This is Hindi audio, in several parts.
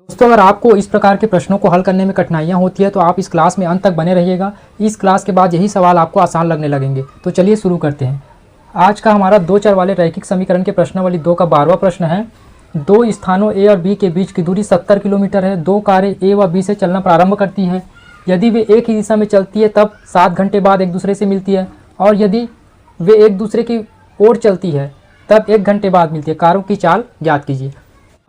दोस्तों, अगर आपको इस प्रकार के प्रश्नों को हल करने में कठिनाइयाँ होती है तो आप इस क्लास में अंत तक बने रहिएगा। इस क्लास के बाद यही सवाल आपको आसान लगने लगेंगे। तो चलिए शुरू करते हैं। आज का हमारा दो चर वाले रैखिक समीकरण के प्रश्नावली 2 का 12वां प्रश्न है। दो स्थानों ए और बी के बीच की दूरी 70 किलोमीटर है। दो कारें ए व बी से चलना प्रारंभ करती है। यदि वे एक ही दिशा में चलती है तब 7 घंटे बाद एक दूसरे से मिलती है, और यदि वे एक दूसरे की ओर चलती है तब 1 घंटे बाद मिलती है। कारों की चाल ज्ञात कीजिए।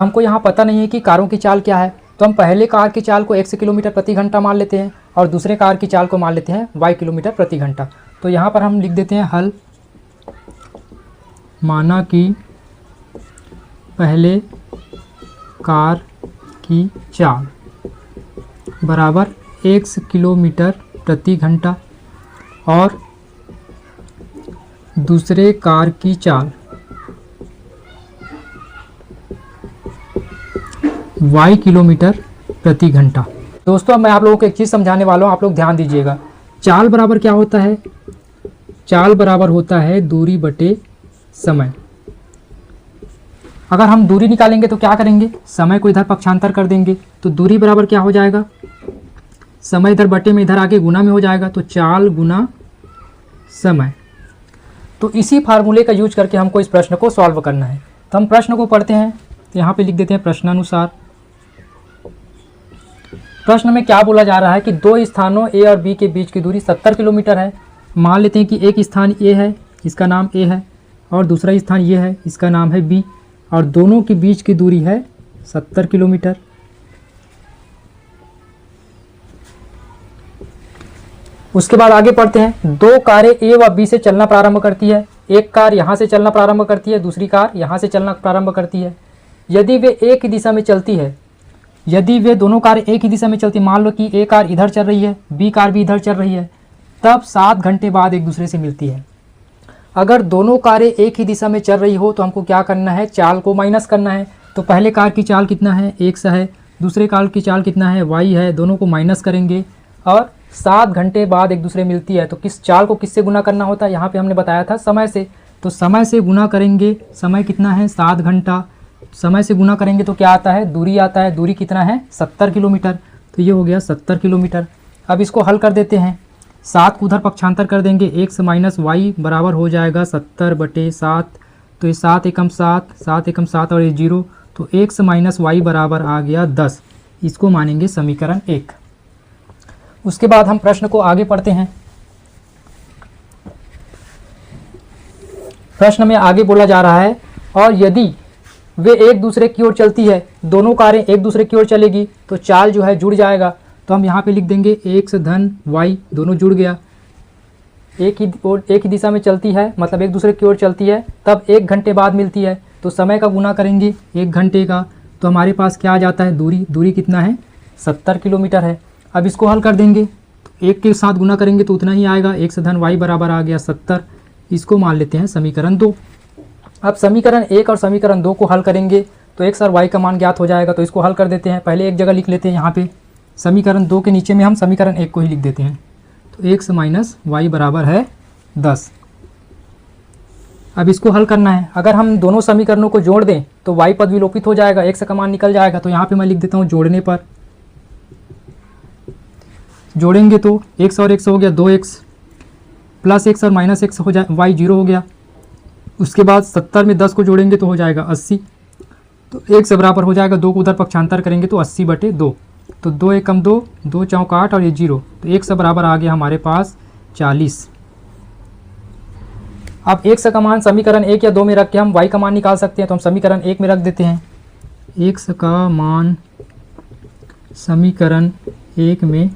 हमको यहाँ पता नहीं है कि कारों की चाल क्या है, तो हम पहले कार की चाल को x किलोमीटर प्रति घंटा मान लेते हैं और दूसरे कार की चाल को मान लेते हैं y किलोमीटर प्रति घंटा। तो यहाँ पर हम लिख देते हैं हल। माना कि पहले कार की चाल बराबर x किलोमीटर प्रति घंटा और दूसरे कार की चाल y किलोमीटर प्रति घंटा। दोस्तों, अब मैं आप लोगों को एक चीज़ समझाने वाला हूँ, आप लोग ध्यान दीजिएगा। चाल बराबर क्या होता है? चाल बराबर होता है दूरी बटे समय। अगर हम दूरी निकालेंगे तो क्या करेंगे? समय को इधर पक्षांतर कर देंगे, तो दूरी बराबर क्या हो जाएगा? समय इधर बटे में इधर आके गुना में हो जाएगा, तो चाल गुना समय। तो इसी फार्मूले का यूज करके हमको इस प्रश्न को सॉल्व करना है। तो हम प्रश्न को पढ़ते हैं। तो यहाँ पे लिख देते हैं प्रश्नानुसार। प्रश्न में क्या बोला जा रहा है कि दो स्थानों ए और बी के बीच की दूरी 70 किलोमीटर है। मान लेते हैं कि एक स्थान ए है, इसका नाम ए है, और दूसरा स्थान ये है, इसका नाम है बी, और दोनों के बीच की दूरी है 70 किलोमीटर। उसके बाद आगे पढ़ते हैं। दो कारें ए व बी से चलना प्रारंभ करती है। एक कार यहाँ से चलना प्रारंभ करती है, दूसरी कार यहाँ से चलना प्रारंभ करती है। यदि वे एक ही दिशा में चलती है, यदि वे दोनों कार एक ही दिशा में चलती, मान लो कि ए कार इधर चल रही है, बी कार भी इधर चल रही है, तब 7 घंटे बाद एक दूसरे से मिलती है। अगर दोनों कारें एक ही दिशा में चल रही हो तो हमको क्या करना है? चाल को माइनस करना है। तो पहले कार की चाल कितना है? x है। दूसरे कार की चाल कितना है? y है। दोनों को माइनस करेंगे और 7 घंटे बाद एक दूसरे मिलती है। तो किस चाल को किससे गुना करना होता है? यहाँ पे हमने बताया था समय से। तो समय से गुना करेंगे। समय कितना है? 7 घंटा। समय से गुना करेंगे तो क्या आता है? दूरी आता है। दूरी कितना है? 70 किलोमीटर। तो ये हो गया 70 किलोमीटर। अब इसको हल कर देते हैं। 7 को उधर पक्षांतर कर देंगे। x माइनस वाई बराबर हो जाएगा 70 बटे 7। तो ये 7 एकम 7, 7 एकम 7 और ये 0, तो x माइनस वाई बराबर आ गया 10। इसको मानेंगे समीकरण 1। उसके बाद हम प्रश्न को आगे पढ़ते हैं। प्रश्न में आगे बोला जा रहा है, और यदि वे एक दूसरे की ओर चलती है, दोनों कारें एक दूसरे की ओर चलेगी तो चाल जो है जुड़ जाएगा। तो हम यहाँ पे लिख देंगे x धन y, दोनों जुड़ गया। एक ही दिशा में चलती है, मतलब एक दूसरे की ओर चलती है, तब 1 घंटे बाद मिलती है। तो समय का गुना करेंगे 1 घंटे का, तो हमारे पास क्या आ जाता है? दूरी कितना है? 70 किलोमीटर है। अब इसको हल कर देंगे, तो 1 के साथ गुना करेंगे तो उतना ही आएगा। x धन y बराबर आ गया 70। इसको मान लेते हैं समीकरण 2। अब समीकरण 1 और समीकरण 2 को हल करेंगे तो x और y का मान ज्ञात हो जाएगा। तो इसको हल कर देते हैं। पहले एक जगह लिख लेते हैं, यहाँ पे समीकरण 2 के नीचे में हम समीकरण 1 को ही लिख देते हैं। तो x माइनस वाई बराबर है 10। अब इसको हल करना है। अगर हम दोनों समीकरणों को जोड़ दें तो y पद विलोपित हो जाएगा, x का मान निकल जाएगा। तो यहाँ पे मैं लिख देता हूँ जोड़ने पर। जोड़ेंगे तो x और x हो गया 2x, प्लस x और माइनस x हो जाए, y 0 हो गया। उसके बाद 70 में 10 को जोड़ेंगे तो हो जाएगा 80। तो x बराबर हो जाएगा 2 को उधर पक्षांतर करेंगे तो 80 बटे 2। तो 2 एकम 2, 2 चौक 8 और ये 0, तो x बराबर आ गया हमारे पास 40। अब x का मान समीकरण 1 या 2 में रख के हम y का मान निकाल सकते हैं। तो हम समीकरण 1 में रख देते हैं। x का मान समीकरण 1 में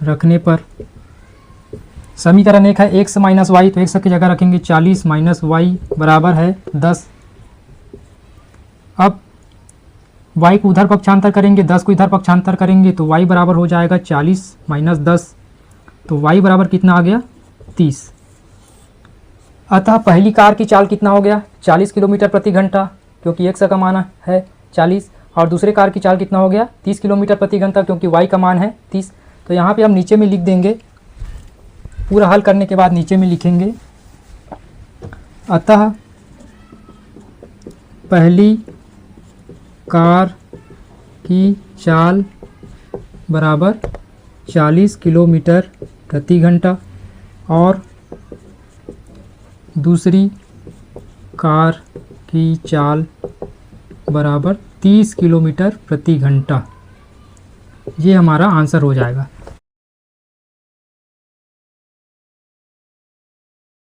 रखने पर समीकरण 1 है x माइनस वाई, तो x की जगह रखेंगे 40 माइनस वाई बराबर है 10। अब y को उधर पक्षांतर करेंगे, 10 को इधर पक्षांतर करेंगे तो y बराबर हो जाएगा 40 माइनस 10। तो y बराबर कितना आ गया? 30। अतः पहली कार की चाल कितना हो गया? 40 किलोमीटर प्रति घंटा, क्योंकि x का मान है 40, और दूसरे कार की चाल कितना हो गया? 30 किलोमीटर प्रति घंटा, क्योंकि y का मान है 30। तो यहाँ पे हम नीचे में लिख देंगे। पूरा हल करने के बाद नीचे में लिखेंगे, अतः पहली कार की चाल बराबर 40 किलोमीटर प्रति घंटा और दूसरी कार की चाल बराबर 30 किलोमीटर प्रति घंटा। ये हमारा आंसर हो जाएगा।